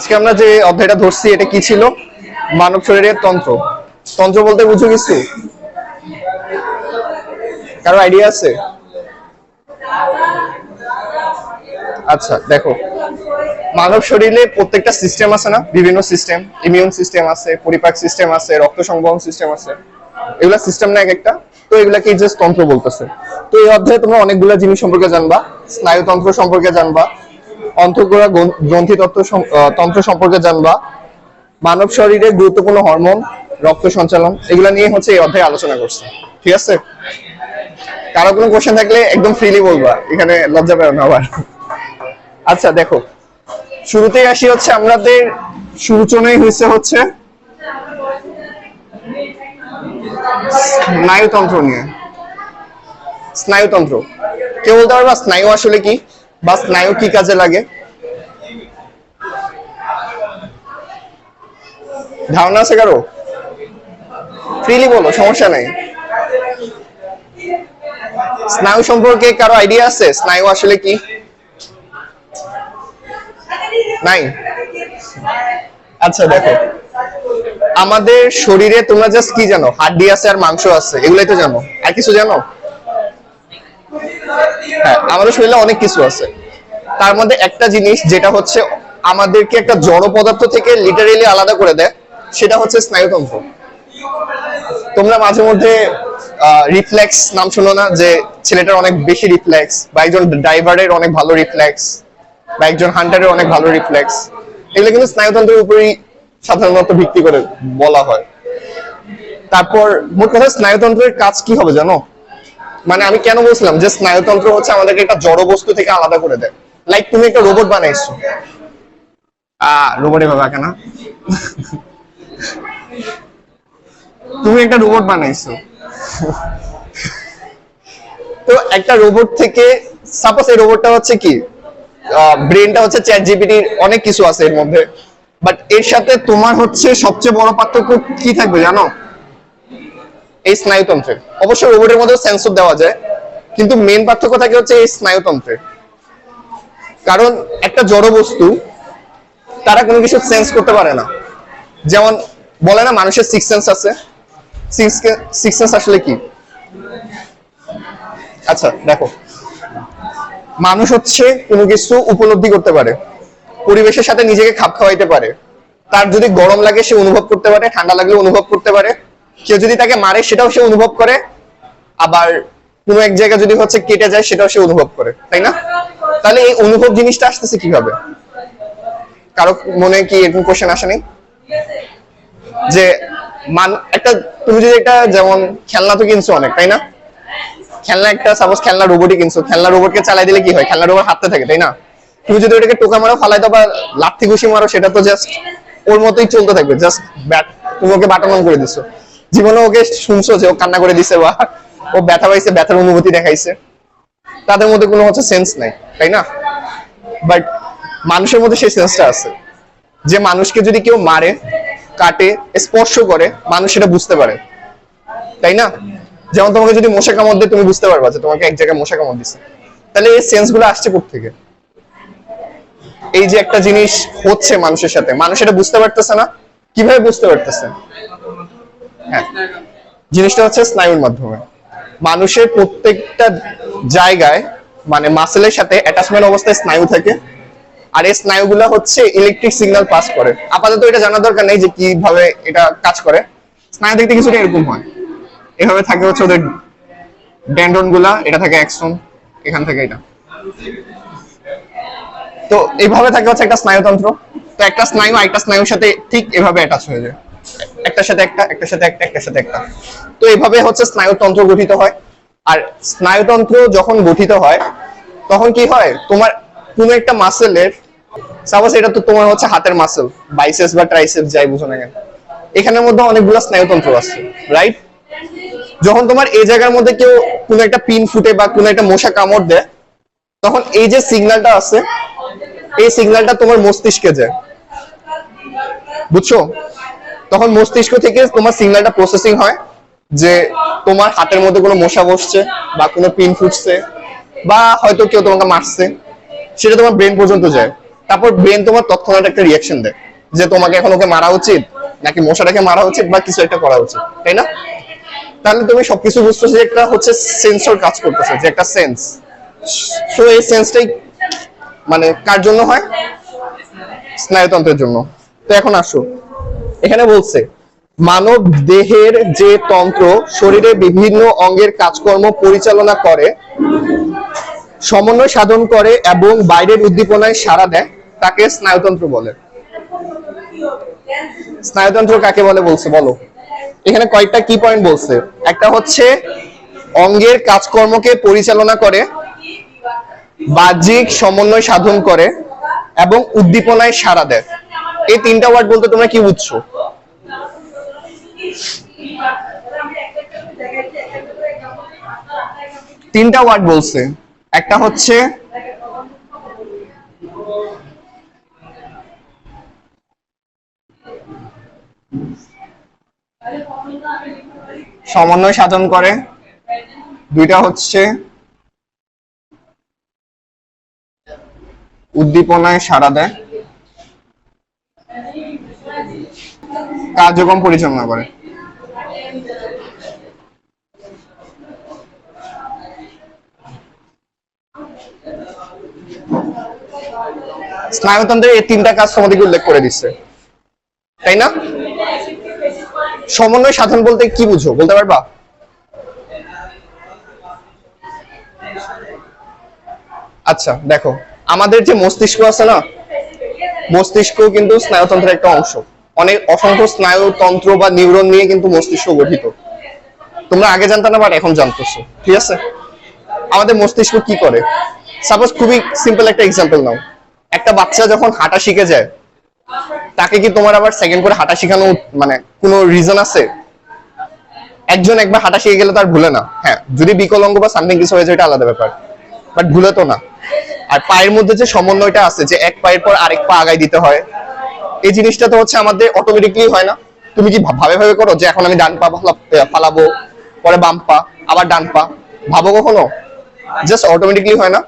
আজকে আমরা যে অধ্যায়টা ধরছি এটা কি ছিল? মানব শরীরের তন্ত্র। তন্ত্র বলতে বুঝো কিছু? কারো আইডিয়া আছে? আচ্ছা দেখো, মানব শরীরে প্রত্যেকটা সিস্টেম আছে না, বিভিন্ন সিস্টেম, ইমিউন সিস্টেম আছে, পরিপাক সিস্টেম আছে, রক্ত সংবহন সিস্টেম আছে, এগুলা সিস্টেম না এক একটা। তো এগুলাকে জাস্ট তন্ত্র বলতেছে। তো এই অধ্যায়ে তোমরা অনেকগুলা জিনিস সম্পর্কে জানবা, স্নায়ুতন্ত্র সম্পর্কে জানবা, অন্তঃগ্রহ গ্রন্থি তন্ত্র সম্পর্কে জানবা, মানব শরীরের গুরুত্বপূর্ণ হরমোন, রক্ত সঞ্চালন, এগুলা নিয়ে হচ্ছে এই অধ্যায়ে আলোচনা করছে। ঠিক আছে? কারো কোনো কোশ্চেন থাকলে একদম ফ্রিলি বলবা, এখানে লজ্জা পেও না আবার। আচ্ছা দেখো, শুরুতেই আসি হচ্ছে আমাদের সূচনাই হয়েছে হচ্ছে স্নায়ুতন্ত্র নিয়ে। স্নায়ুতন্ত্র কেউ বলতে পারবা স্নায়ু আসলে কি, বা স্নায়ু কি কাজে লাগে? ধারণা আছে কারো? ফ্রিলি বলো, সমস্যা নাই। স্নায়ু সম্পর্কে কারো আইডিয়া আছে? স্নায়ু আসলে কি? নাই? আচ্ছা দেখো, আমাদের শরীরে তোমরা জাস্ট কি জানো? হাড্ডি আছে আর মাংস আছে, এগুলাই তো জানো। আর কিছু জানো? হ্যাঁ, আমাদের শরীরে অনেক কিছু আছে। তার মধ্যে একটা জিনিস যেটা হচ্ছে আমাদেরকে একটা জড় পদার্থ থেকে লিটারেলি আলাদা করে দেয়, সেটা হচ্ছে স্নায়ুতন্ত্র। তোমরা মাঝে মধ্যে রিফ্লেক্স নাম শোনো না, যে ছেলেটার অনেক বেশি রিফ্লেক্স, বা একজন ড্রাইভারের অনেক ভালো রিফ্লেক্স, বা একজন হান্টারের অনেক ভালো রিফ্লেক্স, এগুলো কিন্তু স্নায়ুতন্ত্রের উপরেই সাধারণত ভিত্তি করে বলা হয়। তারপর মোট কথা স্নায়ুতন্ত্রের কাজ কি হবে জানো? মানে আমি কেন বলছিলাম যে স্নায়ুতন্ত্র হচ্ছে আমাদেরকে একটা জড় বস্তু থেকে আলাদা করে দেয়। লাইক তুমি একটা রোবট বানাইছো, রোবট এভাবে আঁকে না। তুমি একটা রোবট বানাইছো, তো একটা রোবট থেকে সাপোজ এই রোবটটা হচ্ছে কি, ব্রেনটা হচ্ছে চ্যাট জিপিটির, অনেক কিছু আছে এর মধ্যে, বাট এর সাথে তোমার হচ্ছে সবচেয়ে বড় পার্থক্য কি থাকবে জানো? এই স্নায়ুতন্ত্রের। অবশ্য রোবটের মধ্যে সেন্সর দেওয়া যায়, কিন্তু মেন পার্থক্য থাকে হচ্ছে এই স্নায়ুতন্ত্রের। কারণ একটা জড় বস্তু তারা কোনো কিছু সেন্স করতে পারে না। যেমন বলে না মানুষের সিক্স সেন্স আছে। সিক্স সেন্স আসলে কি? আচ্ছা দেখো, মানুষ হচ্ছে কোনো কিছু উপলব্ধি করতে পারে, পরিবেশের সাথে নিজেকে খাপ খাওয়াইতে পারে। তার যদি গরম লাগে সে অনুভব করতে পারে, ঠান্ডা লাগলে অনুভব করতে পারে, কেউ যদি তাকে মারে সেটাও সে অনুভব করে, আবার কোনো এক জায়গা যদি হচ্ছে কেটে যায় সেটাও সে অনুভব করে, তাই না? তাহলে এই অনুভব জিনিসটা আসতেছে কিভাবে? কারো মনে কি এরকম কোশ্চেন আসেনি? যে একটা তুমি যদি একটা, যেমন খেলনা তো কিনছো অনেক, তাই না? খেলনা একটা সাপোজ খেলনা রোবটই কিনছো, খেলনা রোবটকে চালাই দিলে কি হয়? খেলনা রোবট হাতে থাকে, তাই না? তুমি যদি ওটাকে টোকা মারো, ফালাই দাও, বা লাঠি ঘুষি মারো, সেটা তো জাস্ট ওর মতোই চলতে থাকবে। জাস্ট তুমি ওকে বাটন অন করে দিছো, জীবনে ওকে শুনছো যে ও কান্না করে দিছে বা ও ব্যথা পাইছে, ব্যথার অনুভূতি দেখাইছে? তাদের মধ্যে কোনো হচ্ছে সেন্স নাই, তাই না? বাট মানুষের মধ্যে সেই সেন্সটা আছে, যে মানুষকে যদি কেউ মারে, কাটে, স্পর্শ করে, মানুষ সেটা বুঝতে পারে, তাই না? যেমন তোমাকে যদি মশা কামড় দেয়, তুমি বুঝতে পারবা যে তোমাকে এক জায়গায় মশা কামড় দিচ্ছে। তাহলে এই সেন্স গুলো আসছে কোত্থেকে? এই যে একটা জিনিস হচ্ছে মানুষের সাথে, মানুষ এটা বুঝতে পারতেছে না, কিভাবে বুঝতে পারতেছে? হ্যাঁ, জিনিসটা হচ্ছে স্নায়ুর মাধ্যমে। মানুষের প্রত্যেকটা জায়গায় মানে মাসেলের সাথে অ্যাটাচমেন্ট অবস্থায় স্নায়ু থাকে, আর এই স্নায়ুগুলো হচ্ছে ইলেকট্রিক সিগন্যাল পাস করে। আপাতত এটা জানার দরকার নেই যে কিভাবে এটা কাজ করে। স্নায়ু দেখতে কিছুটা এরকম হয়, এভাবে থাকে হচ্ছে ওদের ডেন্ড্রন গুলা, এটা থাকে অ্যাক্সন, এখান থেকে এটা। তো এইভাবে থাকে হচ্ছে একটা স্নায়ুতন্ত্র। তো একটা স্নায়ু আরেকটা স্নায়ুর সাথে ঠিক এভাবে অ্যাটাচ হয়ে যায়, একটার সাথে একটা, একটার সাথে একটা, একটার সাথে একটা। তো এইভাবে হচ্ছে স্নায়ুতন্ত্র গঠিত হয়। আর স্নায়ুতন্ত্র যখন গঠিত হয় তখন কি হয়, তোমার কোনো একটা মাসেলের, সাপোজ এটা তো তোমার হচ্ছে হাতের মাসেল, বাইসেপস বা ট্রাইসেপস যাই বুঝো না কেন, এখানের মধ্যে অনেকগুলো স্নায়ুতন্ত্র আছে, রাইট? যখন তোমার এই জায়গার মধ্যে কেউ কোনো একটা পিন ফুটে বা কোনো একটা মশা কামড় দেয়, তখন এই যে সিগন্যালটা আছে, এই সিগন্যালটা তোমার মস্তিষ্কে যায়, বুঝছো? তখন মস্তিষ্ক থেকে তোমার সিগন্যালটা প্রসেসিং হয় যে তোমার হাতের মধ্যে কোনো মশা বসছে, বা কোনো পিন ফুটছে, বা হয়তো কেউ তোমাকে মারছে, সেটা তোমার ব্রেন পর্যন্ত যায়। তারপর ব্রেন তোমার তৎক্ষণাৎ একটা রিয়াকশন দেয় যে তোমাকে এখন ওকে মারা উচিত নাকি মশাটাকে মারা উচিত বা কিছু একটা করা উচিত, তাই না? তাহলে তুমি সবকিছু বুঝতেছো যে একটা হচ্ছে সেন্সর কাজ করতেছে, যে একটা সেন্স। সো এই সেন্সটাই মানে কার জন্য হয়? স্নায়ুতন্ত্রের জন্য। তো এখন আসো, এখানে বলছে মানব দেহের যে তন্ত্র শরীরের বিভিন্ন অঙ্গের কাজকর্ম পরিচালনা করে, সমন্বয় সাধন করে এবং বাইরের উদ্দীপনায় সাড়া দেয়, তাকে স্নায়ুতন্ত্র বলে। স্নায়ুতন্ত্র কাকে বলে বলছে বলো? এখানে কয়েকটা কি পয়েন্ট বলছে। একটা হচ্ছে অঙ্গের কাজকর্মকে পরিচালনা করে, বাহ্যিক সমন্বয় সাধন করে এবং উদ্দীপনায় সাড়া দেয়। এই তিনটা ওয়ার্ড বলতে তোমরা কি বুঝছো? তিনটা ওয়ার্ড বলছে। একটা হচ্ছে সমন্বয় সাধন করে, দুইটা হচ্ছে উদ্দীপনায় সাড়া দেয়, কার্যক্রম পরিচালনা করে। স্নায়ুতন্ত্রের এই তিনটা কাজ তোমাদেরকে উল্লেখ করে দিচ্ছে, তাই না? সমন্বয় সাধন বলতে কি বুঝো বলতে পারবা? আচ্ছা দেখো, আমাদের যে মস্তিষ্ক আছে না, মস্তিষ্ক কিন্তু স্নায়ুতন্ত্রের একটা অংশ। অনেক অসংখ্য স্নায়ুতন্ত্র বা নিউরন নিয়ে কিন্তু মস্তিষ্ক গঠিত। তোমরা আগে জানতে না, বাট এখন জানতেছো, ঠিক আছে? আমাদের মস্তিষ্ক কি করে? সাপোজ খুবই সিম্পল একটা এক্সাম্পল নাও। একটা বাচ্চা যখন হাঁটা শিখে যায়, তাকে কি তোমার আবার সেকেন্ড করে হাঁটা শেখানো মানে কোনো রিজন আছে? একজন একবার হাঁটা শিখে গেলে তার ভুলে না। হ্যাঁ, যদি বিকলাঙ্গ বা সামথিং কিছু হয়ে যায় এটা আলাদা ব্যাপার, বাট ভুলে তো না। আর পায়ের মধ্যে যে সমন্বয়টা আছে, যে এক পায়ের পর আরেক পা আগায় দিতে হয়, এই জিনিসটা তো হচ্ছে আমাদের অটোমেটিকলি হয় না। তুমি কি ভাবে ভাবে করো যে এখন আমি ডান পা ফালাবো, পরে বাম পা, আবার ডান পা? ভাবো কখনো? জাস্ট অটোমেটিকলি হয় না।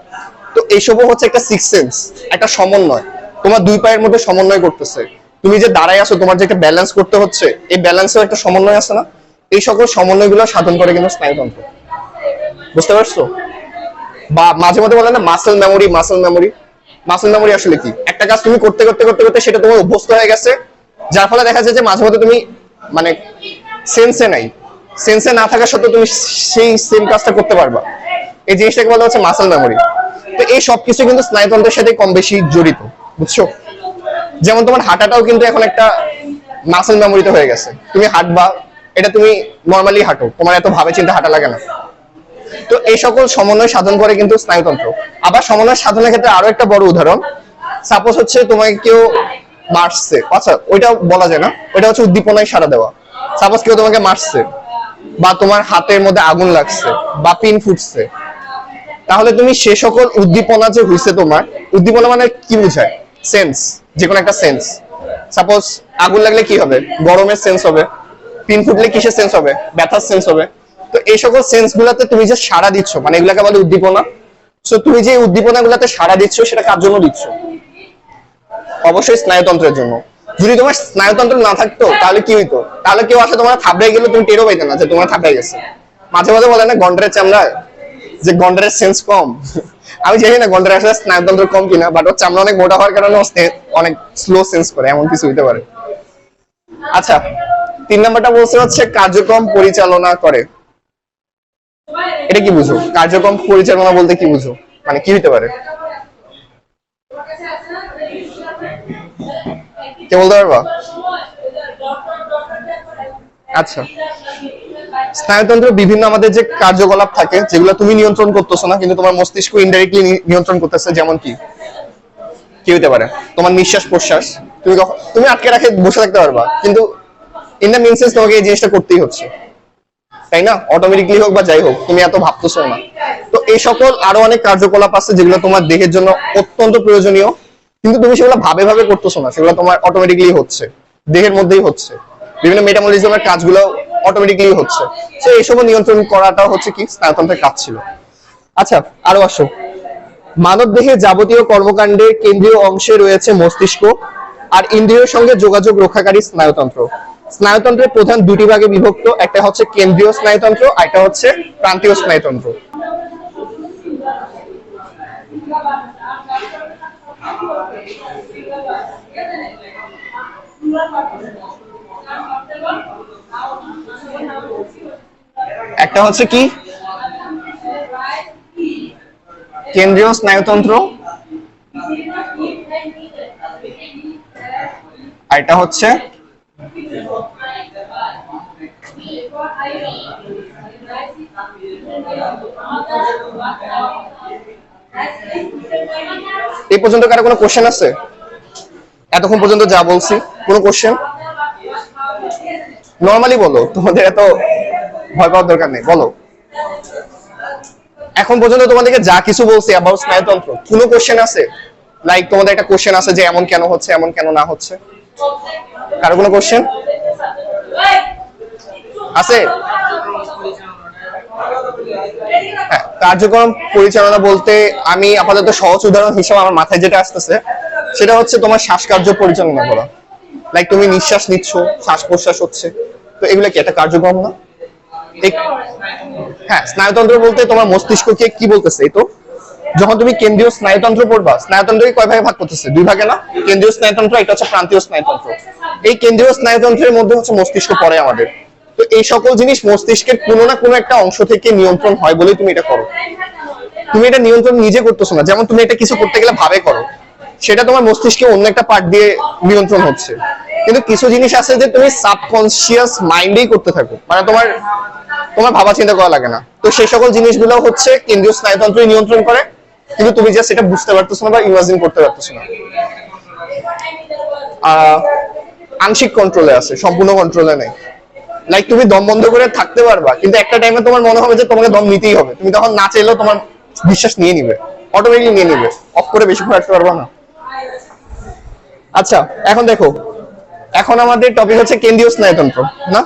তো এইসবও হচ্ছে একটা সিক্স সেন্স, একটা সমন্বয়। তোমার দুই পায়ের মধ্যে সমন্বয় করতেছে। তুমি যে দাঁড়ায় আছো, তোমার যে একটা ব্যালেন্স করতে হচ্ছে, এই ব্যালেন্সেও একটা সমন্বয় আছে না? এই সকল সমন্বয়গুলো সাধন করে কিন্তু স্নায়ুতন্ত্র। বুঝতে পারছো? বা মাঝে মধ্যে বলে না muscle memory, muscle memory. Muscle memory আসলে কি? একটা কাজ তুমি করতে করতে করতে করতে সেটা তোমার অভ্যস্ত হয়ে গেছে, যার ফলে দেখা যায় যে মাঝে মধ্যে তুমি মানে সেন্সে নাই, সেন্সে না থাকা সত্ত্বেও তুমি সেই সেম কাজটা করতে পারবা। এই জিনিসটাকে বলা হচ্ছে মাসেল মেমোরি। তো এই সবকিছু কিন্তু স্নায়ুতন্ত্রের সাথে কম বেশি জড়িত, বুঝছো? যেমন তোমার হাঁটাটাও কিন্তু এখন একটা মাসেল মেমোরিতে হয়ে গেছে। তুমি হাঁটবা, এটা তুমি নর্মালি হাঁটো, তোমার এত ভাবে চিন্তা হাঁটা লাগে না। তো এই সকল সমন্বয় সাধন করে কিন্তু স্নায়ুতন্ত্র। আবার সমন্বয় সাধনের ক্ষেত্রে আরো একটা বড় উদাহরণ, সাপোজ হচ্ছে তোমাকে কেউ মারছে, আচ্ছা ওইটা বলা যায় না, ওইটা হচ্ছে উদ্দীপনায় সাড়া দেওয়া। সাপোজ কেউ তোমাকে মারছে, বা তোমার হাতের মধ্যে আগুন লাগছে, বা পিন ফুটছে, তাহলে তুমি সে সকল উদ্দীপনা যে হইছে, তোমার উদ্দীপনা মানে কি বোঝায়? সেন্স, যে কোনো একটা সেন্স। সাপোজ আগুন লাগলে কি হবে? গরমের সেন্স হবে। পিন ফুটলে কিসের সেন্স হবে? ব্যথার সেন্স হবে। তো এই সকল সেন্স গুলাতে তুমি যে সাড়া দিচ্ছ, মানে এগুলাকে বলে উদ্দীপনা। সো তুমি যে উদ্দীপনা গুলাতে সাড়া দিচ্ছ, সেটা কার জন্য দিচ্ছ? অবশ্যই স্নায়ুতন্ত্রের জন্য। যদি তোমার স্নায়ুতন্ত্র না থাকতো তাহলে কি হইতো? তাহলে কেউ আসলে তোমার থাবড়াই গেলে তুমি টেরও পাইতে না যে তোমার থাবড়াই গেছে। মাঝে মাঝে বলে না গন্ডারের চামড়ায় যে গন্ডারের সেন্স কম। আমি জানি না গন্ডারের আসলে স্নায়ুতন্ত্র কম কিনা, বাট ওর চামড়া অনেক মোটা হওয়ার কারণে অনেক স্লো সেন্স করে, এমন কিছু হইতে পারে। আচ্ছা, 3 নাম্বারটা বলছে হচ্ছে কার্যক্রম পরিচালনা করে। এটা কি বুঝো? কার্যক্রম পরিচালনা বলতে কি বুঝো? মানে কি হইতে পারে? কে বলতে পারবা? আচ্ছা, স্নায়ুতন্ত্র বিভিন্ন আমাদের যে কার্যকলাপ থাকে, যেগুলো তুমি নিয়ন্ত্রণ করতেছো না, কিন্তু তোমার মস্তিষ্ক ইনডাইরেক্টলি নিয়ন্ত্রণ করতেছে। যেমন কি হতে পারে? তোমার নিঃশ্বাস প্রশ্বাস তুমি আটকে রাখে বসে থাকতে পারবা, কিন্তু ইন দ্য মিনসেস তোমাকে এই জিনিসটা করতেই হচ্ছে, তাই না? অটোমেটিকলি হোক বা যাই হোক, তুমি এত ভাবতেছো না। তো এই সকল আরো অনেক কার্যকলাপ আছে যেগুলো তোমার দেহের জন্য অত্যন্ত প্রয়োজনীয়, কিন্তু তুমি সেগুলো ভাবে ভাবে করতেছো না, সেগুলো তোমার অটোমেটিকলি হচ্ছে, দেহের মধ্যেই হচ্ছে। বিভিন্ন মেটাবলিজমের কাজগুলো অটোমেটিকলি হচ্ছে। তো এইসব নিয়ন্ত্রণ করাটা হচ্ছে কি স্নায়ুতন্ত্রের কাজ ছিল। আচ্ছা, আরো আসো। মানবদেহে যাবতীয় কর্মকাণ্ডের কেন্দ্রীয় অংশে রয়েছে মস্তিষ্ক আর ইন্দ্রিয়ের সঙ্গে যোগাযোগ রক্ষাকারী স্নায়ুতন্ত্র। স্নায়ুতন্ত্রের প্রধান দুটি ভাগে বিভক্ত, একটা হচ্ছে কেন্দ্রীয় স্নায়ুতন্ত্র, একটা হচ্ছে প্রান্তীয় স্নায়ুতন্ত্র। একটা হচ্ছে কি কেন্দ্রীয় স্নায়ুতন্ত্র, আর এটা হচ্ছে এই পর্যন্ত কারো কোনো কোশ্চেন আছে? এতক্ষণ পর্যন্ত যা বলছি কোনো কোশ্চেন? নরমালি বলো, তোমাদের এত ভয় পাওয়ার দরকার নেই, বলো। এখন পর্যন্ত তোমাদেরকে যা কিছু বলছি অ্যাবাউট স্নায়ুতন্ত্র, কোনো কোশ্চেন আছে? লাইক তোমাদের একটা কোশ্চেন আছে যে এমন কেন হচ্ছে, এমন কেন না হচ্ছে? কারো কোনো কোশ্চেন আছে? হ্যাঁ, কার্যক্রম পরিচালনা বলতে আমি আপাতত সহজ উদাহরণ হিসেবে আমার মাথায় যেটা আসতেছে সেটা হচ্ছে তোমার শ্বাসকার্য পরিচালনা করা। লাইক তুমি নিঃশ্বাস নিচ্ছ, শ্বাস প্রশ্বাস হচ্ছে, তো এগুলো কি একটা কার্যক্রম না? হ্যাঁ, স্নায়ুতন্ত্র বলতে তোমার মস্তিষ্ককে কি বলতেছে? এই তো যখন তুমি কেন্দ্রীয় স্নায়ুতন্ত্র পড়বা, স্নায়ুতন্ত্রকে কয় ভাগে ভাগ করতেছে? দুই ভাগে না? কেন্দ্রীয় স্নায়ুতন্ত্র, এটা হচ্ছে প্রান্তীয় স্নায়ুতন্ত্র। এই কেন্দ্রীয় স্নায়ুতন্ত্রের মধ্যে হচ্ছে মস্তিষ্ক পড়ে আমাদের। তো এই সকল জিনিস মস্তিষ্কের কোনো না কোনো একটা অংশ থেকে নিয়ন্ত্রণ হয় বলেই তুমি এটা করো। তুমি এটা নিয়ন্ত্রণ নিজে করতেছো না, যেমন তুমি এটা কিছু করতে গেলে ভাবে করো, সেটা তোমার মস্তিষ্কে অন্য একটা পার্ট দিয়ে নিয়ন্ত্রণ হচ্ছে। কিন্তু কিছু জিনিস আছে যে তুমি সাবকনসিয়াস মাইন্ডেই করতে থাকো, মানে তোমার ভাবা চিন্তা করা লাগে না। তো সেই সকল জিনিসগুলো হচ্ছে কেন্দ্রীয় স্নায়ুতন্ত্রই নিয়ন্ত্রণ করে, কিন্তু তুমি জাস্ট এটা বুঝতে পারতেছো না বা ইমাজিন করতে পারতেছো না। আংশিক কন্ট্রোলে আছে, সম্পূর্ণ কন্ট্রোলে নেই। লাইক তুমি দম বন্ধ করে থাকতে পারবা, কিন্তু একটা টাইমে তোমার মনে হবে যে তোমাকে দম নিতেই হবে, তুমি তখন না চাইলেও তোমার বিশ্বাস নিয়ে নিবে, অটোমেটিকলি নিয়ে নিবে, অফ করে বেশি করে রাখতে পারবা না। আচ্ছা, এখন দেখো, এখন আমাদের টপিক হচ্ছে কেন্দ্রীয় স্নায়ুতন্ত্র, না?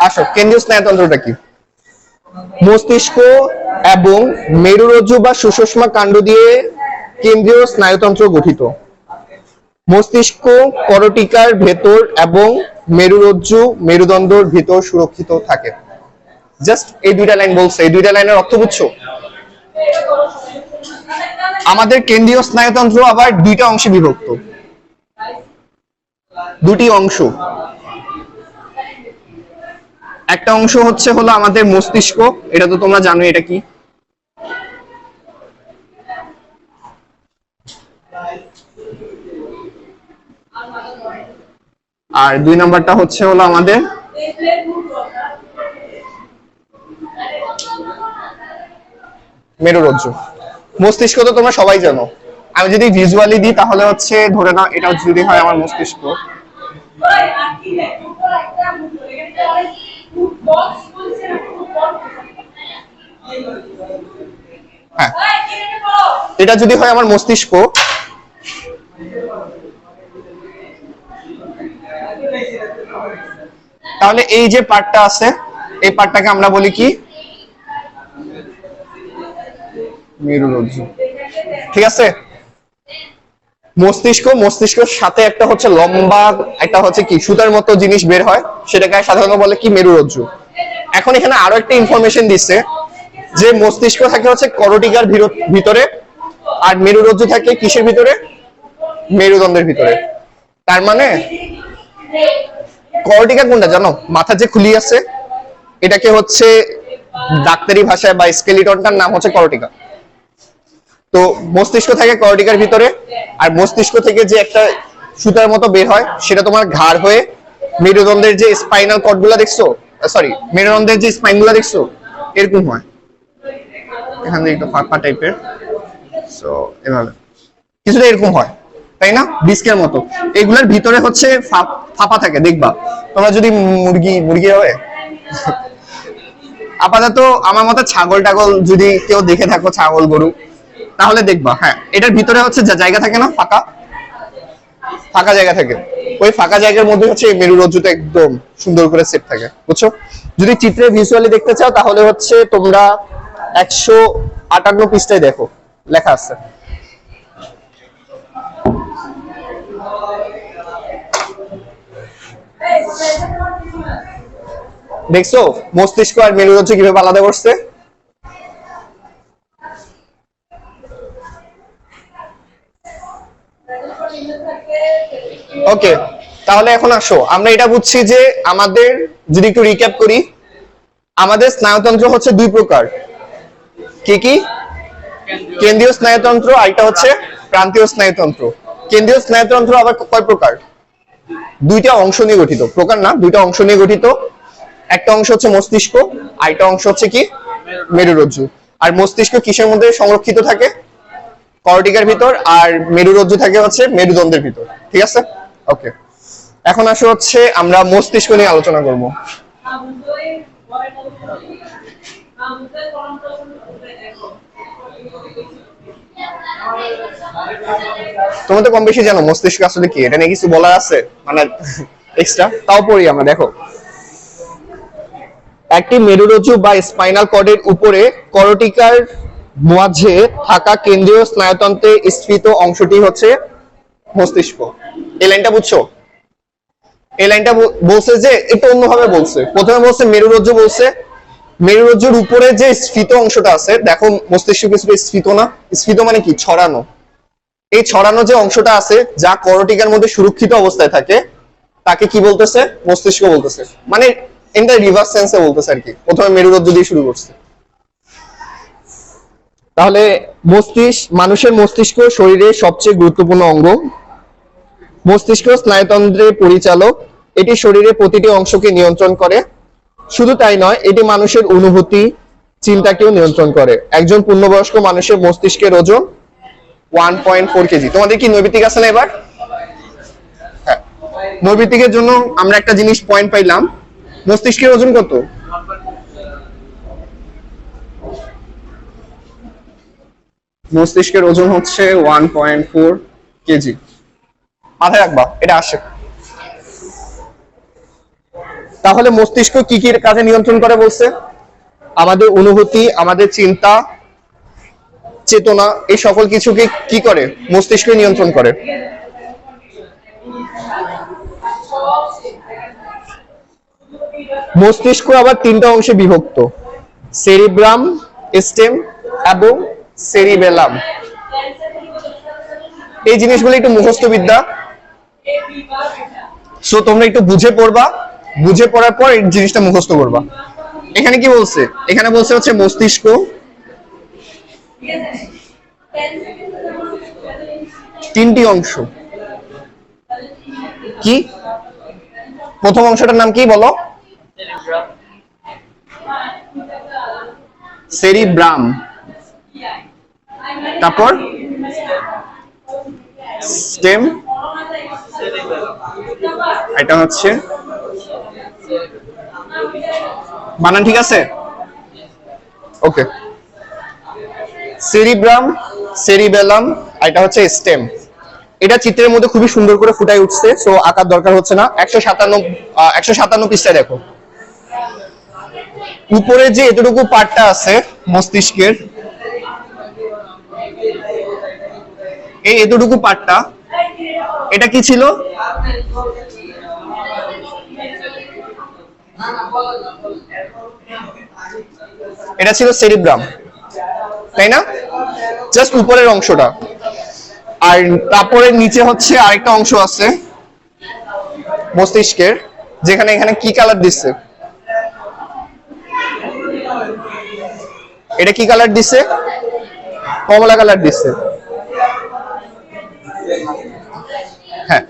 আসো, কেন্দ্রীয় স্নায়ুতন্ত্রটা কি? মস্তিষ্ক এবং মেরুরজ্জু বা সুষুম্না কাণ্ড দিয়ে কেন্দ্রীয় স্নায়ুতন্ত্র গঠিত। মস্তিষ্ক করটিকার ভেতর এবং মেরুরজ্জু মেরুদণ্ডের ভিতর সুরক্ষিত থাকে। জাস্ট এই দুইটা লাইন বলছে, এই দুইটা লাইনের অর্থ বুঝছো? আমাদের কেন্দ্রীয় স্নায়ুতন্ত্র আবার দুইটা অংশে বিভক্ত, দুটি অংশ। একটা অংশ হচ্ছে হলো আমাদের মস্তিষ্ক, এটা তো তোমরা জানো এটা কি। আর দুই নাম্বারটা হচ্ছে হলো আমাদের মেরুরজ্জু। মস্তিষ্ক তো তোমরা সবাই জানো, আমি যদি ভিজুয়ালি দিই তাহলে হচ্ছে ধরে নাও এটা যদি হয় আমার মস্তিষ্ক, হ্যাঁ, এটা যদি হয় আমার মস্তিষ্ক, তাহলে এই যে পার্টটা আছে এই পার্টটাকে আমরা বলি কি? মেরুরজ্জু। ঠিক আছে, মস্তিষ্কের সাথে একটা হচ্ছে লম্বা, একটা হচ্ছে কি সুতার মতো জিনিস বের হয়, সেটাকে সাধারণত বলে কি? মেরুরজ্জু। এখন এখানে আরো একটা ইনফরমেশন দিচ্ছে যে মস্তিষ্ক থাকে হচ্ছে করটিকার ভিতরে, আর মেরুরজ্জু থাকে কিসের ভিতরে? মেরুদণ্ডের ভিতরে। তার মানে করটিকা কোনটা জানো? মাথার যে খুলি আছে এটাকে হচ্ছে ডাক্তারি ভাষায় বা স্কেলিটনটার নাম হচ্ছে করটিকা। তো মস্তিষ্ক থাকে করটিকার ভিতরে, আর মস্তিষ্ক থেকে যে একটা সুতার মতো বের হয় সেটা তোমার ঘাড় হয়ে মেরুদণ্ডের যে স্পাইনাল কর্ড গুলা দেখছো, সরি মেরুদণ্ডের যে স্পাইন গুলা দেখছো এরকম হয়, এখান থেকে একটু ফাঁকা টাইপের, সো এভাবে কিছুটা এরকম হয়, তাই না? ডিস্কের মতো। এগুলোর ভিতরে হচ্ছে ফাঁপা থাকে, দেখবা তোমরা যদি মুরগি হবে আপাতত আমার মতো ছাগল টাগল যদি কেউ দেখে থাকো, ছাগল গরু, তাহলে দেখবা হ্যাঁ এটার ভিতরে হচ্ছে জায়গা থাকে না, ফাঁকা ফাঁকা জায়গা থাকে, ওই ফাঁকা জায়গার মধ্যে হচ্ছে এই মেরুরজ্জুটা একদম সুন্দর করে সেট থাকে, বুঝছো? যদি চিত্রে ভিজুয়ালি দেখতে চাও তাহলে হচ্ছে তোমরা 158 পৃষ্ঠায় দেখো, লেখা আছে। দেখছো মস্তিষ্ক আর মেরুরজ্জু কিভাবে আলাদা করছে? ওকে, তাহলে এখন আসো আমরা এটা বুঝছি যে আমাদের, যদি একটু রিক্যাপ করি, আমাদের স্নায়ুতন্ত্র হচ্ছে দুই প্রকার। কি কি? কেন্দ্রীয় স্নায়ুতন্ত্র, আর এটা হচ্ছে প্রান্তীয় স্নায়ুতন্ত্র। কেন্দ্রীয় স্নায়ুতন্ত্র আবার কয় প্রকার? দুইটা অংশ নিয়ে গঠিত, প্রকার না, দুইটা অংশ নিয়ে গঠিত। একটা অংশ হচ্ছে মস্তিষ্ক, আর একটা অংশ হচ্ছে কি? মেরুরজ্জু। আর মস্তিষ্ক কিসের মধ্যে সংরক্ষিত থাকে? কর্টিকার ভিতর। আর মেরুরজ্জু থাকে হচ্ছে মেরুদণ্ডের ভিতর, ঠিক আছে? ওকে, এখন আসো হচ্ছে আমরা মস্তিষ্ক নিয়ে আলোচনা করব। তোমরা তো কম বেশি জানো মস্তিষ্ক আসলে কি, এটা নিয়ে কিছু বলার আছে মানে এক্সট্রা? তাও পড়ি আমরা, দেখো। একটি মেরুরজ্জু বা স্পাইনাল কর্ডের উপরে করটিকার মাঝে থাকা কেন্দ্রীয় স্নায়ুতন্ত্রে স্ফীত অংশটি হচ্ছে মস্তিষ্ক। এই লাইনটা বুঝছো? এই লাইনটা বলছে যে একটু অন্যভাবে বলছে। প্রথমে বলছে মেরুরজ্জু, বলছে মেরুরজ্জুর উপরে যে স্ফীত অংশটা আছে, দেখো মস্তিষ্ক কিছুটা স্ফীত না? স্ফীত মানে কি? ছড়ানো। এই ছড়ানো যে অংশটা আছে যা করটিকার মধ্যে সুরক্ষিত অবস্থায় থাকে, তাকে কি বলতেছে? মস্তিষ্ক বলতেছে। মানে এটা রিভার্স সেন্সে বলতেছে আর কি, প্রথমে মেরুরজ্জু দিয়ে শুরু করছে। তাহলে মানুষের মস্তিষ্ক শরীরের সবচেয়ে গুরুত্বপূর্ণ অঙ্গ। মস্তিষ্ক স্নায়ুতন্ত্রের পরিচালক, এটি শরীরের প্রতিটি অংশকে নিয়ন্ত্রণ করে। শুধু তাই নয়, এটি মানুষের অনুভূতি, চিন্তাকেও নিয়ন্ত্রণ করে। একজন পূর্ণবয়স্ক মানুষের মস্তিষ্কের ওজন 1.4 কেজি। তোমাদের কি নৈবিত্তিক আছে না এবার? হ্যাঁ, নৈবিত্তিকের জন্য আমরা একটা জিনিস পয়েন্ট পাইলাম, মস্তিষ্কের ওজন কত? মস্তিষ্কের ওজন হচ্ছে 1.4 কেজি। মাথায় রাখবা, এটা আসে। তাহলে মস্তিষ্ক কি কি কাজে নিয়ন্ত্রণ করে বলছে? আমাদের অনুভূতি, আমাদের চিন্তা, চেতনা, এই সকল কিছুকে কি করে? মস্তিষ্ক নিয়ন্ত্রণ করে। মস্তিষ্ক আবার তিনটা অংশে বিভক্ত: সেরিব্রাম, স্টেম এবং সেরিবেলাম। এই জিনিসগুলো একটু মুখস্থ বিদ্যা, সো তোমরা একটু বুঝে পড়বা, বুঝে পড়ার পর এই জিনিসটা মুখস্থ করবা। এখানে কি বলছে? এখানে বলছে হচ্ছে মস্তিষ্ক তিনটি অংশ। কি? প্রথম অংশটার নাম কি বলো? সেরিব্রাম। তারপর স্টেম, এটা হচ্ছে, বানান ঠিক আছে? ওকে, সেরিব্রাম, সেরিবেলাম, এটা হচ্ছে স্টেম। এটা চিত্রের মধ্যে খুবই সুন্দর করে ফুটাই উঠছে, সো আঁকার দরকার হচ্ছে না। 157 পৃষ্ঠায় দেখো, উপরে যে এতটুকু পার্টটা আছে মস্তিষ্কের, এই এতটুকু পার্টটা, এটা কি ছিল? এটা ছিল সেরিব্রাম, তাই না? জাস্ট উপরের অংশটা। আর তারপরে নিচে হচ্ছে আরেকটা অংশ আছে মস্তিষ্কের, যেখানে এখানে কি কালার দিচ্ছে? এটা কি কালার দিচ্ছে? কমলা কালার দিচ্ছে। হ্যাঁ,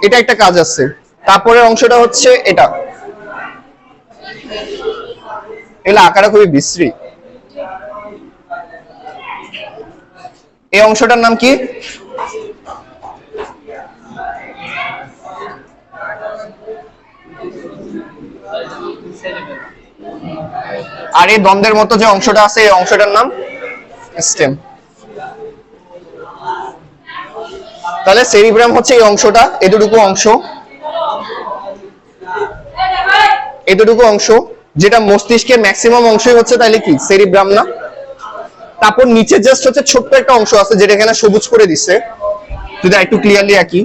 এটা একটা কাজ আছে। তারপরের অংশটা হচ্ছে এটা, এগুলো আকারটা খুবই বিশ্রী। এই অংশটার নাম কি? আর এই দ্বন্দ্বের মতো যে অংশটা আছে, এই অংশটার নাম স্টেম। তাহলে সেরিব্রাম হচ্ছে এই অংশটা, এতটুকু অংশ, এতটুকু অংশ যেটা মস্তিষ্কের ম্যাক্সিমাম অংশই হচ্ছে, তাহলে কি সেরিব্রাম না? তারপর নিচে জাস্ট হচ্ছে ছোট্ট একটা অংশ আছে যেটা এখানে সবুজ করে দিছে, যদি একটু ক্লিয়ারলি আঁকি।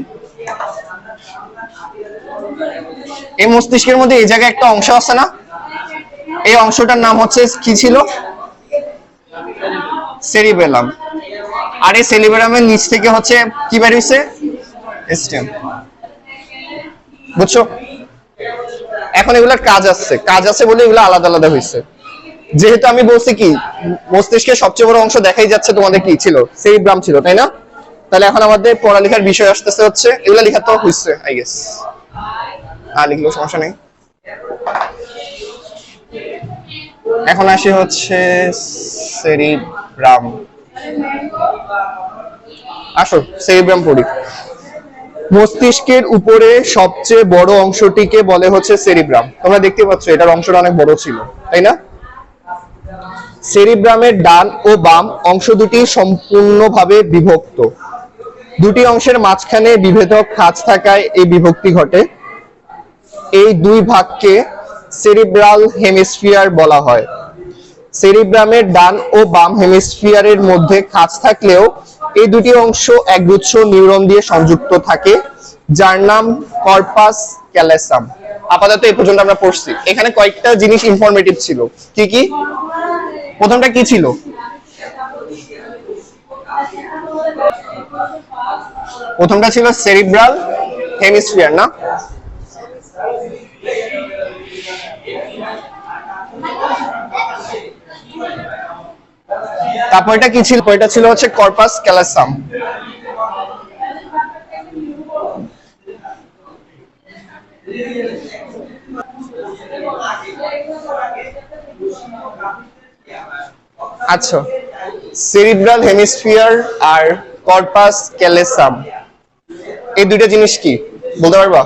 এই মস্তিষ্কের মধ্যে এই জায়গায় একটা অংশ আছে না, এই অংশটার নাম হচ্ছে কি ছিল? সেরিবেলাম। আর এই সেরিবেলামের নিচ থেকে হচ্ছে কি বের হইছে? স্টেম। বুঝছো? এখন এগুলার কাজ আছে বলে এগুলো আলাদা আলাদা হয়েছে। যেহেতু আমি বলছি কি মস্তিষ্কের সবচেয়ে বড় অংশ দেখাই যাচ্ছে তোমাদের কি ছিল? সেরিব্রাম ছিল, তাই না? তাহলে এখন আমাদের পড়ালেখার বিষয় আসতেছে হচ্ছে এগুলা লেখা তো হইছে আই গেস, লিখলেও সমস্যা নেই। এখন আসি হচ্ছে সেরিব্রাম। আসো সেরিব্রাম পড়ি। মস্তিষ্কের উপরে সবচেয়ে বড় অংশটিকে বলে হচ্ছে সেরিব্রাম। তোমরা দেখতে পাচ্ছ এটার অংশটা অনেক বড় ছিল, তাই না? সেরিব্রামের ডান ও বাম অংশ দুটি সম্পূর্ণভাবে বিভক্ত। দুটি অংশের মাঝখানে বিভেদক খাঁজ থাকায় এই বিভক্তি ঘটে। এই দুই ভাগকে সেরিব্রাল হেমিস্ফিয়ার বলা হয়। সেরিব্রামের ডান ও বাম হেমিস্ফিয়ারের মধ্যে খাঁজ থাকলেও এই দুটি অংশ একগুচ্ছ নিউরন দিয়ে সংযুক্ত থাকে, যার নাম কর্পাস ক্যালোসাম। আপাতত এই পর্যন্ত আমরা পড়ছি। এখানে কয়েকটা জিনিস ইনফরমেটিভ ছিল। কি কি? প্রথমটা কি ছিল? প্রথমটা ছিল সেরিব্রাল হেমিস্ফিয়ার, না? তারপর এটা কি ছিল? এটা ছিল হচ্ছে কর্পাস ক্যালোসাম। আচ্ছা, সেরিব্রাল হেমিস্ফিয়ার আর কর্পাস ক্যালোসাম এই দুইটা জিনিস কি বলতে পারবা?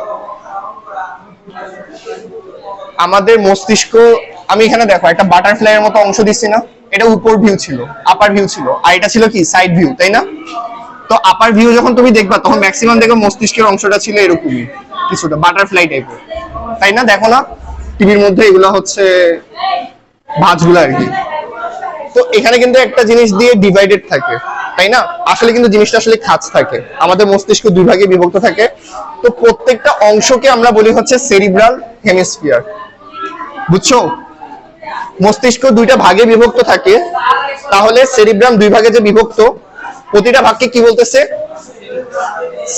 আমাদের মস্তিষ্ক, আমি এখানে দেখো একটা বাটারফ্লাই এর মতো অংশ দিচ্ছি না, এটা উপর ভিউ ছিল, আপার ভিউ ছিল, আর এটা ছিল কি সাইড ভিউ, তাই না? তো আপার ভিউ যখন তুমি দেখবা তখন ম্যাক্সিমাম দেখো মস্তিষ্কের অংশটা ছিল এরকমই কিছুটা বাটারফ্লাই টাইপের, তাই না? দেখো না টিভির মধ্যে এগুলো হচ্ছে ভাঁজগুলো আর কি। তো এখানে কিন্তু একটা জিনিস দিয়ে ডিভাইডেড থাকে, তাই না? আসলে কিন্তু জিনিসটা আসলে খাঁজ থাকে। আমাদের মস্তিষ্ক দুই ভাগে বিভক্ত থাকে। তো প্রত্যেকটা অংশকে আমরা বলি হচ্ছে সেরিব্রাল হেমিস্ফিয়ার। বুঝছো? মস্তিষ্ক দুইটা ভাগে বিভক্ত থাকে, তাহলে সেরিব্রাম দুই ভাগে যে বিভক্ত, প্রতিটা ভাগকে কি বলতেছে?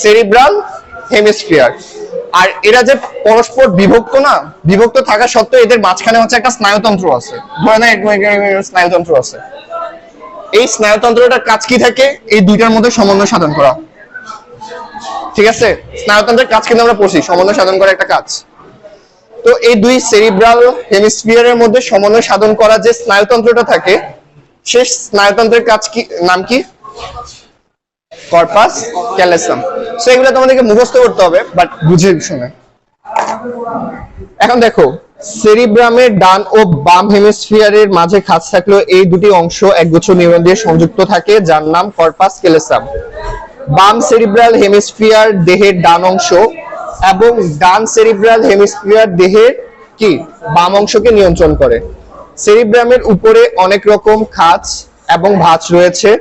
Cerebral hemisphere. আর এরা যে পরস্পর বিভক্ত না, বিভক্ত থাকা সত্ত্বেও এদের মাঝখানে হচ্ছে একটা স্নায়ুতন্ত্র আছে। ধরে না স্নায়ুতন্ত্র আছে। এই স্নায়ুতন্ত্রটার কাজ কি থাকে? এই দুইটার মধ্যে সমন্বয় সাধন করা। ঠিক আছে? স্নায়ুতন্ত্রের কাজ কিন্তু আমরা পড়ছি, সমন্বয় সাধন করা একটা কাজ। তো এই দুই সেরিব্রাল হেমিস্ফিয়ারের মধ্যে সমন্বয় সাধন করা যে স্নায়ুতন্ত্রটা থাকে, সেই স্নায়ুতন্ত্রের কাজ কি, নাম কি? Corpus callosum. সো এগুলো তোমাদেরকে মুখস্থ করতে হবে, বাট বুঝে শুনে। এখন দেখো, সেরিব্রামের ডান ও বাম হেমিস্ফিয়ারের মাঝে খাঁজ থাকলেও এই দুটি অংশ একগুচ্ছ নিউরন দিয়ে সংযুক্ত থাকে, যার নাম কর্পাস ক্যালোসাম। বাম সেরিব্রাল হেমিস্ফিয়ার দেহের ডান অংশ এবং ডান সেরিব্রাল হেমিস্ফিয়ার দেহের কি বাম অংশকে নিয়ন্ত্রণ করে। সেরিব্রামের উপরে অনেক রকম খাঁজ এবং ভাঁজ রয়েছে।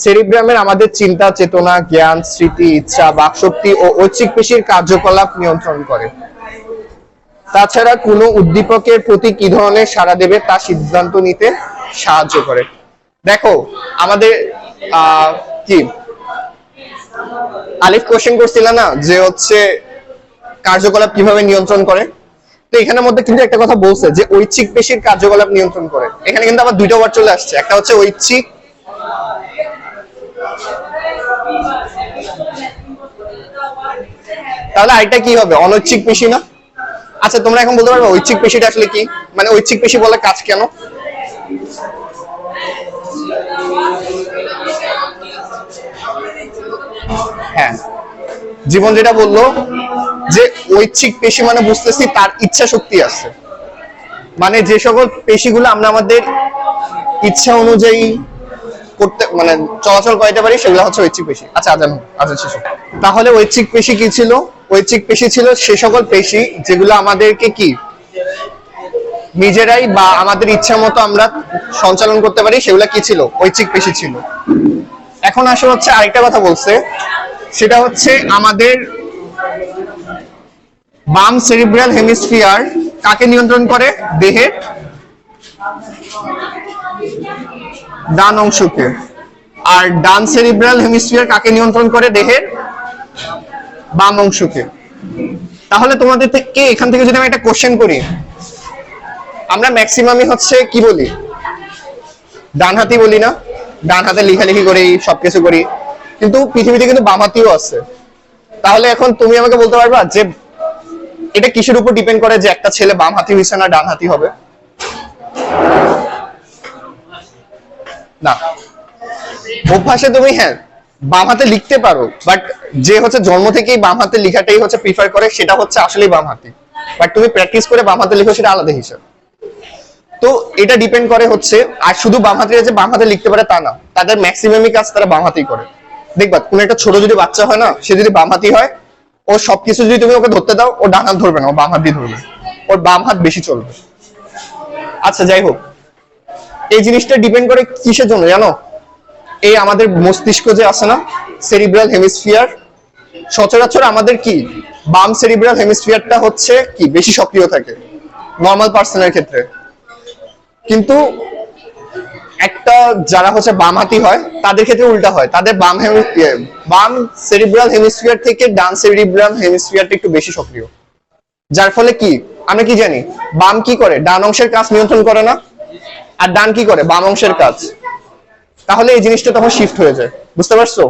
সেরিব্রামের আমাদের চিন্তা, চেতনা, জ্ঞান, স্মৃতি, ইচ্ছা, বাকশক্তি ও ঐচ্ছিক পেশির কার্যকলাপ নিয়ন্ত্রণ করে। তাছাড়া কোনো উদ্দীপকের প্রতি কি ধরনের সাড়া দেবে তা সিদ্ধান্ত নিতে সাহায্য করে। দেখো আমাদের কি আলিফ কোশ্চেন করছিল না যে হচ্ছে কার্যকলাপ কিভাবে নিয়ন্ত্রণ করে? তো এখানের মধ্যে কিন্তু একটা কথা বলছে যে ঐচ্ছিক পেশির কার্যকলাপ নিয়ন্ত্রণ করে। এখানে কিন্তু আবার দুইটা ওয়ার্ড চলে আসছে, একটা হচ্ছে ঐচ্ছিক, তাহলে আরেকটা কি হবে? অনৈচ্ছিক পেশি না? আচ্ছা, তোমরা এখন বলতে পারবে ঐচ্ছিক পেশিটা আসলে কি? মানে ঐচ্ছিক পেশি বলে কাজ কেন? হ্যাঁ, জীবন যেটা বললো যে ঐচ্ছিক পেশি মানে বুঝতেছি তার ইচ্ছা শক্তি আছে। মানে যে সকল পেশিগুলো আমরা আমাদের ইচ্ছা অনুযায়ী করতে মানে চলাচল করাইতে পারি সেগুলো হচ্ছে ঐচ্ছিক পেশি। আচ্ছা আজান শেষ। তাহলে ঐচ্ছিক পেশি কি ছিল? ঐচ্ছিক পেশি ছিল সে সকল পেশি যেগুলো আমাদেরকে কি নিজেরাই বা আমাদের ইচ্ছা মতো আমরা সঞ্চালন করতে পারি, সেগুলো কি ছিল? ঐচ্ছিক পেশি ছিল। এখন আসে হচ্ছে আরেকটা কথা বলছে, সেটা হচ্ছে আমাদের বাম সেরিব্রাল হেমিস্ফিয়ার কাকে নিয়ন্ত্রণ করে? দেহের ডান অংশকে। আর ডান সেরিব্রাল হেমিস্ফিয়ার কাকে নিয়ন্ত্রণ করে? দেহের বাম অংশকে। তাহলে তোমাদের থেকে এখান থেকে যদি আমি একটা কোশ্চেন করি, আমরা ম্যাক্সিমামই হচ্ছে কি বলি? ডান হাতি বলি না? ডান হাতে লেখালেখি করি, সবকিছু করি, কিন্তু পৃথিবীতে কিন্তু বাম হাতিও আছে। তাহলে এখন তুমি আমাকে বলতে পারবা যে এটা কিসের উপর ডিপেন্ড করে যে একটা ছেলে বাম হাতি হইছে না ডান হাতি হবে? না, অভ্যাসে তুমি হ্যাঁ বাম হাতে লিখতে পারো, বাট যে হচ্ছে জন্ম থেকেই বাম হাতে লেখাটাই হচ্ছে প্রিফার করে সেটা হচ্ছে আসলেই বাম হাতি। বাট তুমি প্র্যাকটিস করে বাম হাতে লিখো সেটা আলাদা হিসাব। তো এটা ডিপেন্ড করে হচ্ছে, আর শুধু বাম হাতিরা যে বাম হাতে লিখতে পারে তা না, তাদের ম্যাক্সিমামই কাজ তারা বাম হাতেই করে। দেখবা কোন একটা ছোট যদি বাচ্চা হয় না, সে যদি বাম হাতি হয়, ও সবকিছু যদি তুমি ওকে ধরতে দাও ও ডান হাত ধরবে না, ও বাম হাত দিয়ে ধরবে, ওর বাম হাত বেশি চলবে। আচ্ছা যাই হোক, এই জিনিসটা ডিপেন্ড করে কিসের জন্য জানো? এই আমাদের মস্তিষ্ক যে আছে না, সেরিব্রাল হেমিস্ফিয়ার, সচরাচর আমাদের কি বাম সেরিব্রাল হেমিস্ফিয়ারটা হচ্ছে কি বেশি সক্রিয় থাকে নর্মাল পার্সনের ক্ষেত্রে। কিন্তু একটা যারা হচ্ছে বামহাতি হয় তাদের ক্ষেত্রে উল্টা হয়, তাদের বাম সেরিব্রাল হেমিস্ফিয়ার থেকে ডান সেরিব্রাল হেমিস্ফিয়ারটা একটু বেশি সক্রিয়। যার ফলে কি আমরা কি জানি, বাম কি করে? ডান অংশের কাজ নিয়ন্ত্রণ করে না, আর ডান কি করে? বাম অংশের কাজ। তাহলে এই জিনিসটা তখন শিফট হয়ে যায়, বুঝতে পারছো?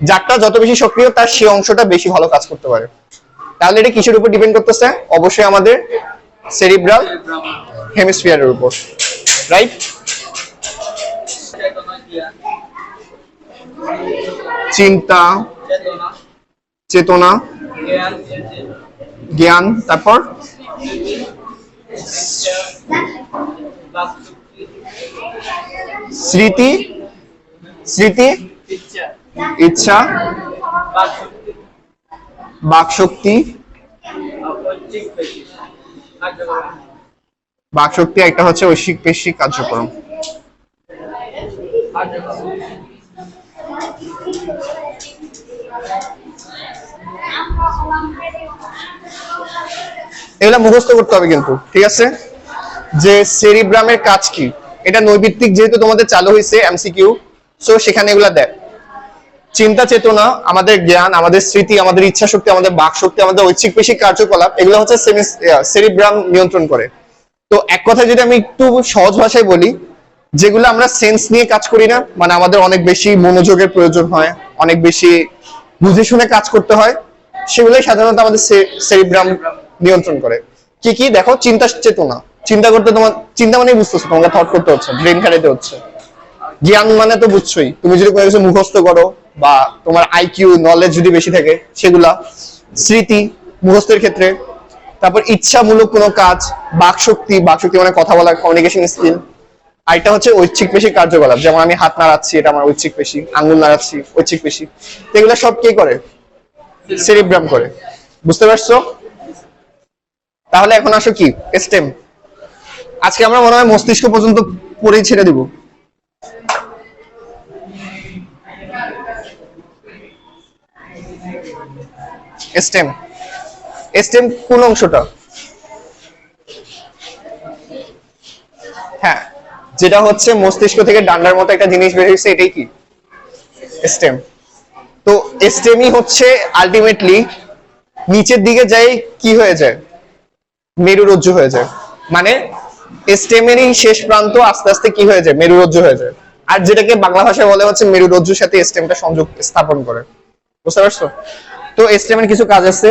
যারটা যত বেশি সক্রিয় তার সেই অংশটা বেশি ভালো কাজ করতে পারে। তাহলে এটা কিসের উপর ডিপেন্ড করতেছে? অবশ্যই আমাদের সেরিব্রাল হেমিস্ফিয়ারের উপর, রাইট? চিন্তা, চেতনা, জ্ঞান, তারপর স্মৃতি, ইচ্ছা, বাকশক্তি, একটা হচ্ছে ঐচ্ছিক পেশি কার্যক্রম। এগুলা মুখস্থ করতে হবে কিন্তু, ঠিক আছে? যে সেরিব্রামের কাজ কি, এটা নৈবিত্তিক যেহেতু তোমাদের চালু হয়েছে এমসিকিউ, সো সেখানে এগুলা দেখ। চিন্তা চেতনা, আমাদের জ্ঞান, আমাদের স্মৃতি, আমাদের ইচ্ছা শক্তি, আমাদের বাক শক্তি, আমাদের ঐচ্ছিক পেশি কার্যকলাপ, এগুলো হচ্ছে সেরিব্রাম নিয়ন্ত্রণ করে। তো এক কথায় যদি আমি একটু সহজ ভাষায় বলি, যেগুলো আমরা সেন্স নিয়ে কাজ করি না, মানে আমাদের অনেক বেশি মনোযোগের প্রয়োজন হয়, অনেক বেশি বুঝে শুনে কাজ করতে হয়, সেগুলোই সাধারণত আমাদের সেরিব্রাম নিয়ন্ত্রণ করে। কি কি দেখো, চিন্তা চেতনা, চিন্তা করতে তোমার চিন্তা মানে বুঝতেছো তোমাকে থট করতে হচ্ছে, ব্রেন খাটাইতে হচ্ছে। জ্ঞান মানে তো বুঝছোই, তুমি যদি কোনো কিছু মুখস্থ করো বা তোমার আইকিউ নলেজ যদি বেশি থাকে সেগুলা। স্মৃতি মুখস্থের ক্ষেত্রে। তারপর ইচ্ছামূলক কোনো কাজ, বাকশক্তি মানে কথা বলার কমিউনিকেশন স্কিল। আর এটা হচ্ছে ঐচ্ছিক পেশি কার্যকলাপ, যেমন আমি হাত নাড়াচ্ছি, এটা আমার ঐচ্ছিক পেশি, আঙ্গুল নাড়াচ্ছি ঐচ্ছিক পেশি। এগুলো সব কে করে? সেরিব্রাম করে, বুঝতে পারছো? তাহলে এখন আসো কি স্টেম। আজকে আমরা মনে হয় মস্তিষ্ক পর্যন্ত পড়েই ছেড়ে দিব। স্টেম কোন অংশটা? হ্যাঁ, যেটা হচ্ছে মস্তিষ্ক থেকে ডান্ডার মতো একটা জিনিস বের হয়েছে, এটাই কি স্টেম। তো স্টেমই হচ্ছে আলটিমেটলি নিচের দিকে যাই কি হয়ে যায়? মেরুরজ্জু হয়ে যায়। মানে স্টেমেরই শেষ প্রান্ত আস্তে আস্তে কি হয়ে যায়? মেরুরজ্জু হয়ে যায়। আর যেটাকে বাংলা ভাষায় বলে হচ্ছে মেরুরজ্জুর সাথে স্টেমটা সংযোগ স্থাপন করে, বুঝতে পারছো? তো স্টেমের কিছু কাজ আছে।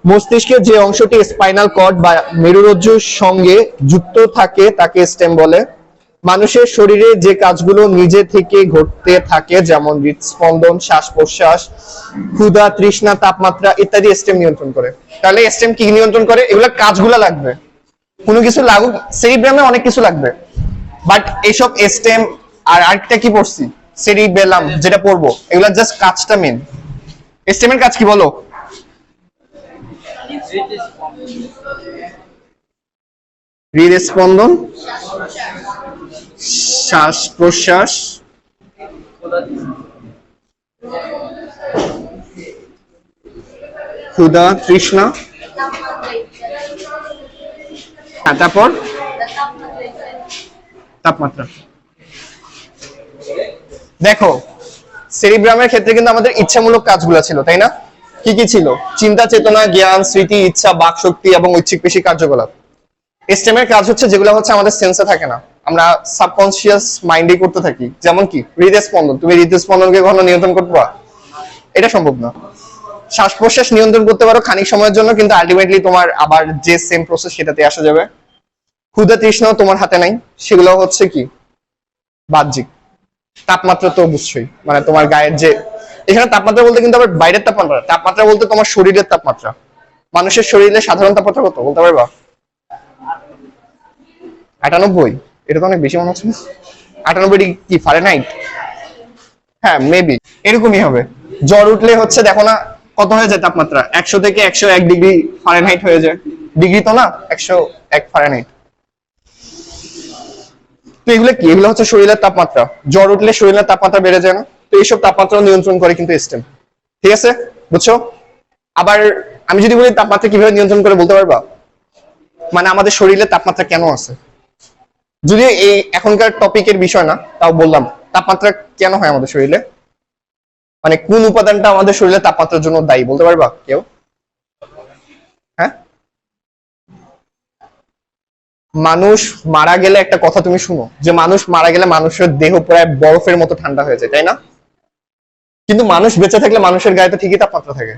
মস্তিষ্কের যে অংশটি স্পাইনাল কর্ড বা মেরুরজ্জুর সঙ্গে যুক্ত থাকে তাকে স্টেম বলে। মানুষের শরীরে যে কাজগুলো নিজে থেকে ঘটতে থাকে, যেমন হৃদস্পন্দন, শ্বাস প্রশ্বাস, ক্ষুধা, তৃষ্ণা, তাপমাত্রা ইত্যাদি স্টেম নিয়ন্ত্রণ করে। তাহলে স্টেম কি নিয়ন্ত্রণ করে? এগুলা কাজগুলো লাগবে, কোনো কিছু লাগুক, সেরিব্রামে অনেক কিছু লাগবে, বাট এইসব স্টেম আর আরেকটা কি পড়ছি, সেরিবেলাম, যেটা পড়বো এগুলা জাস্ট কাজটা মেন। স্টেমের কাজ কি বলো? হৃদস্পন্দন, শ্বাস প্রশ্বাস, ক্ষুধা তৃষ্ণা, তারপর তাপমাত্রা। দেখো সেরিব্রামের ক্ষেত্রে কিন্তু আমাদের ইচ্ছামূলক কাজগুলো ছিল, তাই না? কি কি ছিল? চিন্তা, চেতনা, জ্ঞান, স্মৃতি, ইচ্ছা, বাক শক্তি এবং ঐচ্ছিক পেশি কার্যকলাপ। স্টেমের কাজ হচ্ছে যেগুলো হচ্ছে আমাদের সেন্সে থাকে না, আমরা সাবকনসিয়াস মাইন্ডে করতে থাকি। যেমন কি হৃদস্পন্দন, তুমি হৃদস্পন্দনকে কখনো নিয়ন্ত্রণ করতে পারো? এটা সম্ভব না। শ্বাস প্রশ্বাস নিয়ন্ত্রণ করতে পারো খানিক সময়ের জন্য, কিন্তু আলটিমেটলি তোমার আবার যে সেম প্রসেস সেটাতে আসা যাবে। ক্ষুধা তৃষ্ণাও তোমার হাতে নাই, সেগুলো হচ্ছে কি বাহ্যিক। তাপমাত্রা তো অবশ্যই, মানে তোমার গায়ের যে, এখানে তাপমাত্রা বলতে কিন্তু আবার বাইরের তাপমাত্রা, তাপমাত্রা বলতে তোমার শরীরের তাপমাত্রা। মানুষের শরীরে সাধারণ তাপমাত্রা কত বলতে পারবা? 98? এটা তো অনেক বেশি মনে হচ্ছে। 98 কি ফারেনহাইট? হ্যাঁ মেবি এরকমই হবে। জ্বর উঠলে হচ্ছে দেখো না কত হয়ে যায় তাপমাত্রা, 100 থেকে 101 ডিগ্রি ফারেনহাইট হয়ে যায়। ডিগ্রি তো না, 101 ফারেনহাইট। তো এগুলো কি? এগুলো হচ্ছে শরীরের তাপমাত্রা। জ্বর উঠলে শরীরের তাপমাত্রা বেড়ে যায় না? তো এইসব তাপমাত্রা নিয়ন্ত্রণ করে কিন্তু স্টেম। ঠিক আছে, বুঝছো? আবার আমি যদি বলি তাপমাত্রা কিভাবে নিয়ন্ত্রণ করে বলতে পারবা? মানে আমাদের শরীরে তাপমাত্রা কেন আছে, যদি এই এখনকার টপিকের বিষয় না তাও বললাম, তাপমাত্রা কেন হয় আমাদের শরীরে, মানে কোন উপাদানটা আমাদের শরীরে তাপমাত্রার জন্য দায়ী বলতে পারবা কেউ? হ্যাঁ, মানুষ মারা গেলে একটা কথা তুমি শুনো, যে মানুষ মারা গেলে মানুষের দেহ প্রায় বরফের মতো ঠান্ডা হয়ে যায়, তাই না? কিন্তু মানুষ বেঁচে থাকলে মানুষের গায়ে তো ঠিকই তাপমাত্রা থাকে।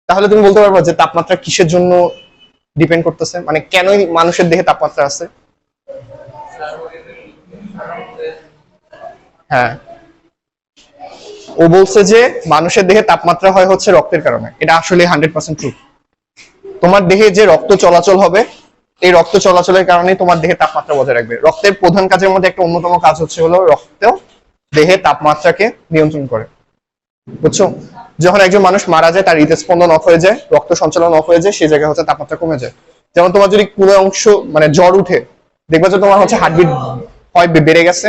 তাহলে তুমি বলতে পারবা যে তাপমাত্রা কিসের জন্য ডিপেন্ড করতেছে, মানে কেনই মানুষের দেহে তাপমাত্রা আছে? হ্যাঁ, ও বলছে যে মানুষের দেহে তাপমাত্রা হয় হচ্ছে রক্তের কারণে। এটা আসলে 100% ট্রু। তোমার দেহে যে রক্ত চলাচল হবে, এই রক্ত চলাচলের কারণে তোমার দেহে তাপমাত্রা বজায় রাখবে। রক্তের প্রধান কাজের মধ্যে একটা অন্যতম কাজ হচ্ছে হলো রক্ত দেহে তাপমাত্রাকে নিয়ন্ত্রণ করে, বুঝছো? যখন একজন মানুষ মারা যায়, তার হৃদস্পন্দন অফ হয়ে যায়, রক্ত সঞ্চালন অফ হয়ে যায়, সেই জায়গায় হচ্ছে তাপমাত্রা কমে যায়। যেমন তোমার যদি কোনো অংশ মানে জ্বর উঠে, দেখবা যে তোমার হচ্ছে হার্টবিট হয় বেড়ে গেছে,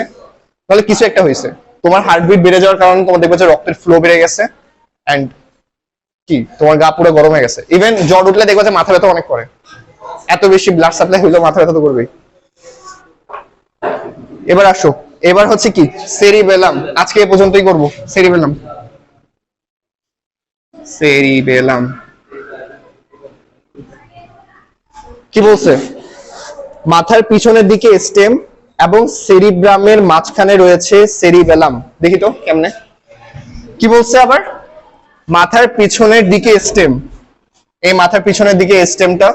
তাহলে কিছু একটা হয়েছে। তোমার হার্টবিট বেড়ে যাওয়ার কারণে তোমার দেখবে যে রক্তের ফ্লো বেড়ে গেছে, এন্ড কি তোমার গা পুরো গরম হয়ে গেছে। ইভেন জ্বর উঠলে দেখবা যে মাথা ব্যথা অনেক করে, এত বেশি ব্লাড সাপ্লাই হইলেও মাথা ব্যথা তো করবেই। এবার আসো, এবার হচ্ছে কি সেরিবেলাম। আজকে এ পর্যন্তই করব। সেরিবেলাম, সেরিবেলাম কি বলছে? মাথার পিছনের দিকে স্টেম এবং সেরিব্রামের মাঝখানে রয়েছে সেরিবেলাম। দেখি তো কেমনে, কি বলছে আবার? মাথার পিছনের দিকে স্টেম, এই মাথার পিছনের দিকে স্টেমটা,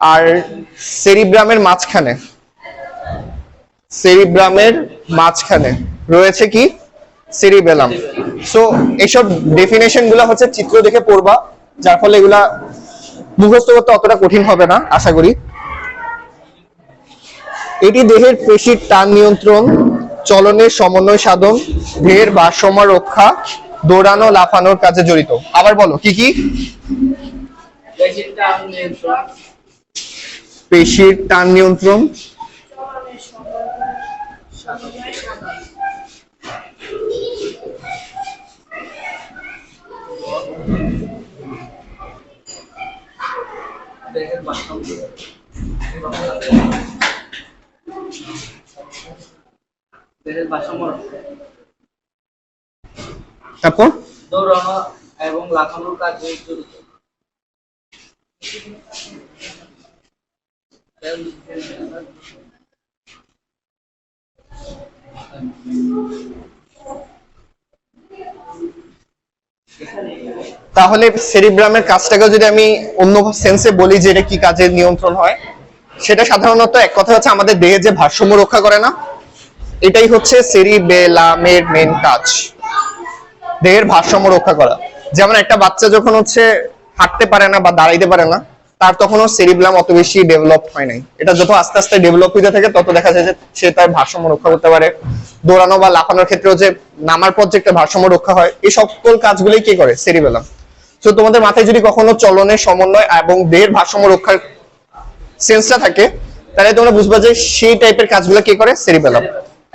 আর সেরিব্রামের মাঝখানে, সেরিব্রামের মাঝখানে রয়েছে কি সেরিবেলাম। সো এইসব ডেফিনেশন গুলা হচ্ছে চিত্র দেখে পড়বা, যার ফলে এগুলা মুখস্থ করতে অতটা কঠিন হবে না আশা করি। এটি দেহের পেশির টান নিয়ন্ত্রণ, চলনের সমন্বয় সাধন, দেহের ভারসাম্য রক্ষা, দৌড়ানো লাফানোর কাজে জড়িত। আবার বলো কি কি? পেশির টান নিয়ন্ত্রণ, তারপর দৌড়ানো এবং লাফানোর কাজে জড়িত। তাহলে সেরিব্রামের কাজটাকে যদি আমি অন্য সেন্সে বলি যে এটা কি কাজে নিয়ন্ত্রণ হয়, সেটা সাধারণত এক কথা হচ্ছে আমাদের দেহে যে ভারসাম্য রক্ষা করে না, এটাই হচ্ছে সেরিবেলামের মেন কাজ, দেহের ভারসাম্য রক্ষা করা। যেমন একটা বাচ্চা যখন হচ্ছে হাঁটতে পারে না বা দাঁড়াইতে পারে না, তার তখনও সেরিব্রাম অত বেশি ডেভেলপ হয় নাই। এটা যত আস্তে আস্তে ডেভেলপ হতে থাকে তত দেখা যায় যে সে তার ভারসাম্য রক্ষা করতে পারে। দৌড়ানো বা লাফানোর ক্ষেত্রেও যে নামার পর যে একটা ভারসাম্য রক্ষা হয়, এই সকল কাজগুলোই কে করে? সেরিবেলাম। তো তোমাদের মাথায় যদি কখনো চলনের সমন্বয় এবং দেহের ভারসাম্য রক্ষার সেন্সটা থাকে, তাহলে তোমরা বুঝবা যে সেই টাইপের কাজগুলো কে করে? সেরিবেলাম।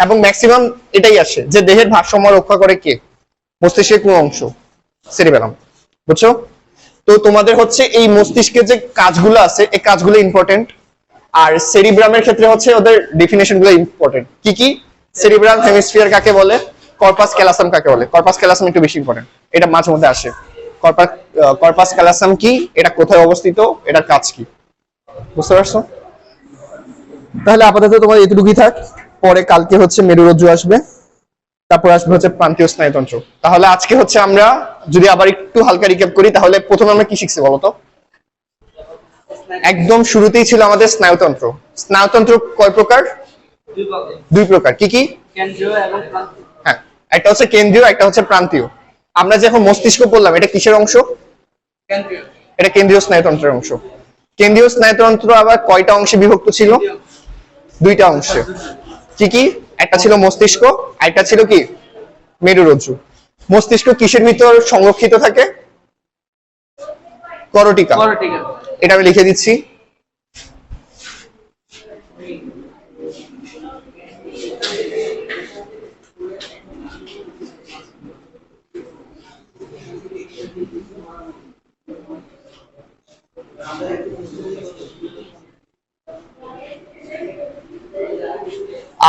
এবং ম্যাক্সিমাম এটাই আসে যে দেহের ভারসাম্য রক্ষা করে কে? মস্তিষ্কের কোন অংশ? সেরিবেলাম। বুঝছো? তো তোমাদের হচ্ছে এই মস্তিষ্কের যে কাজগুলো আছে এই কাজগুলো ইম্পর্টেন্ট, আর সেরিব্রামের ক্ষেত্রে হচ্ছে ওদের ডেফিনেশন গুলো ইম্পর্টেন্ট। কি কি? সেরিব্রাল হেমিস্ফিয়ার কাকে বলে, কর্পাস ক্যালাসাম কাকে বলে। কর্পাস ক্যালাসাম একটু বেশি ইম্পর্টেন্ট, এটা মাঝে মধ্যে আসে। কর্পাস ক্যালাসাম কি, এটা কোথায় অবস্থিত, এটার কাজ কি, বুঝতে পারছো? তাহলে আপাতত তোমার এতটুকুই থাক, পরে কালকে হচ্ছে মেরুরজ্জু আসবে, তারপর আসবে হচ্ছে প্রান্তীয় স্নায়ুতন্ত্র। তাহলে আজকে হচ্ছে আমরা যদি আবার একটু হালকা রিক্যাপ করি, তাহলে প্রথমে আমরা কি শিখছি বলতো? একদম শুরুতেই ছিল আমাদের স্নায়ুতন্ত্র। স্নায়ুতন্ত্র কয় প্রকার? দুই প্রকার। কি কি? কেন্দ্রীয় এবং প্রান্তীয়। হ্যাঁ, একটা হচ্ছে কেন্দ্রীয়, একটা হচ্ছে প্রান্তীয়। আমরা যে এখন মস্তিষ্ক বললাম, এটা কিসের অংশ? কেন্দ্রীয়। এটা কেন্দ্রীয় স্নায়ুতন্ত্রের অংশ। কেন্দ্রীয় স্নায়ুতন্ত্র আবার কয়টা অংশে বিভক্ত ছিল? দুইটা অংশে। কি কি? একটা ছিল মস্তিষ্ক, একটা ছিল কি? মেরুরজ্জু। মস্তিষ্ক কিসের ভিতর সংরক্ষিত থাকে? করটিকা। করটিকা। এটা আমি লিখে দিচ্ছি।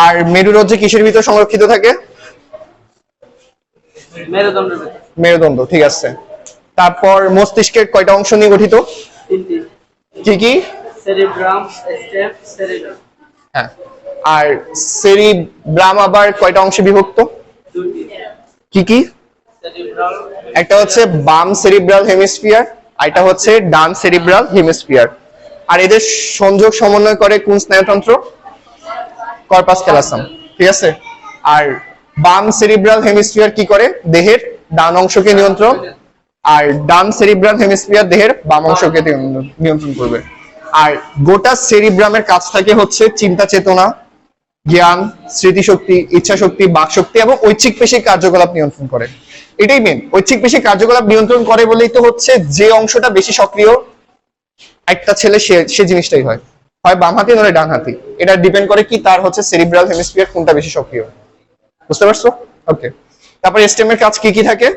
আর মেরুরজ্জু কিসের ভিতর সংরক্ষিত থাকে? মেরুদণ্ডের ভিতর। মেরুদণ্ড, ঠিক আছে। তারপর মস্তিষ্কের কয়টা অংশ নিয়ে গঠিত? তিনটি। কি কি? Cerebrum, stem, cerebellum. হ্যাঁ। আর সেরিব্রাম আবার কয়টা অংশে বিভক্ত? দুইটি। কি কি? সেরিব্রাল। একটা হচ্ছে বাম সেরিব্রাল হেমিস্ফিয়ার, আর এটা হচ্ছে ডান সেরিব্রাল হেমিস্ফিয়ার। আর এদের সংযোগ সমন্বয় করে কোন স্নায়ুতন্ত্র? কর্পাস ক্যালাসাম, ঠিক আছে। আর বাম সেরিব্রাল হেমিস্ফিয়ার কি করে? দেহের ডান অংশকে নিয়ন্ত্রণ, আর ডান সেরিব্রাল হেমিস্ফিয়ার দেহের বাম অংশকে নিয়ন্ত্রণ করবে। আর গোটা সেরিব্রামের কাজ থাকে হচ্ছে চিন্তা চেতনা, জ্ঞান, স্মৃতিশক্তি, ইচ্ছা শক্তি, বাক শক্তি এবং ঐচ্ছিক পেশির কার্যকলাপ নিয়ন্ত্রণ করে। এটাই মেন, ঐচ্ছিক পেশির কার্যকলাপ নিয়ন্ত্রণ করে বলেই তো হচ্ছে যে অংশটা বেশি সক্রিয় একটা ছেলে সে জিনিসটাই হয়, হয় বাম হাতি নয় ডান হাতি। এটা ডিপেন্ড করে কি তার হচ্ছে সেরিব্রাল হেমিস্ফিয়ার কোনটা বেশি সক্রিয়। বুঝতে পারছো? ওকে। তারপর স্টেমের কাজ কি কি থাকে?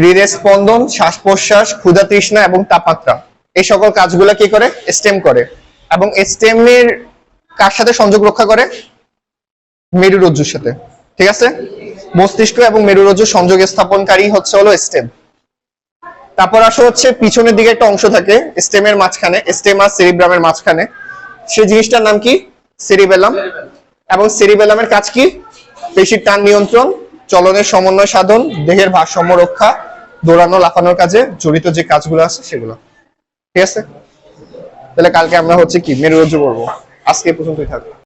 হৃদয় স্পন্দন, শ্বাস প্রশ্বাস, ক্ষুধা তৃষ্ণা এবং তাপমাত্রা, এই সকল কাজগুলো কি করে? স্টেম করে। এবং স্টেমের কার সাথে সংযোগ রক্ষা করে? মেরুরজ্জুর সাথে, ঠিক আছে। মস্তিষ্ক এবং মেরুরজ্জু সংযোগ স্থাপনকারী হচ্ছে হলো স্টেম। তারপর আসে হচ্ছে পিছনের দিকে একটা অংশ থাকে স্টেমের মাঝখানে, স্টেম আর সেরিব্রামের মাঝখানে, সেই জিনিসটার নাম কি? সেরিবেলাম। এবং সেরিবেলামের কাজ কি? পেশির টান নিয়ন্ত্রণ, চলনের সমন্বয় সাধন, দেহের ভারসাম্য রক্ষা, দৌড়ানো লাফানোর কাজে জড়িত যে কাজগুলো আছে সেগুলো, ঠিক আছে। তাহলে কালকে আমরা হচ্ছে কি মেরুরজ্জু করবো। আজকে পর্যন্তই থাকবে।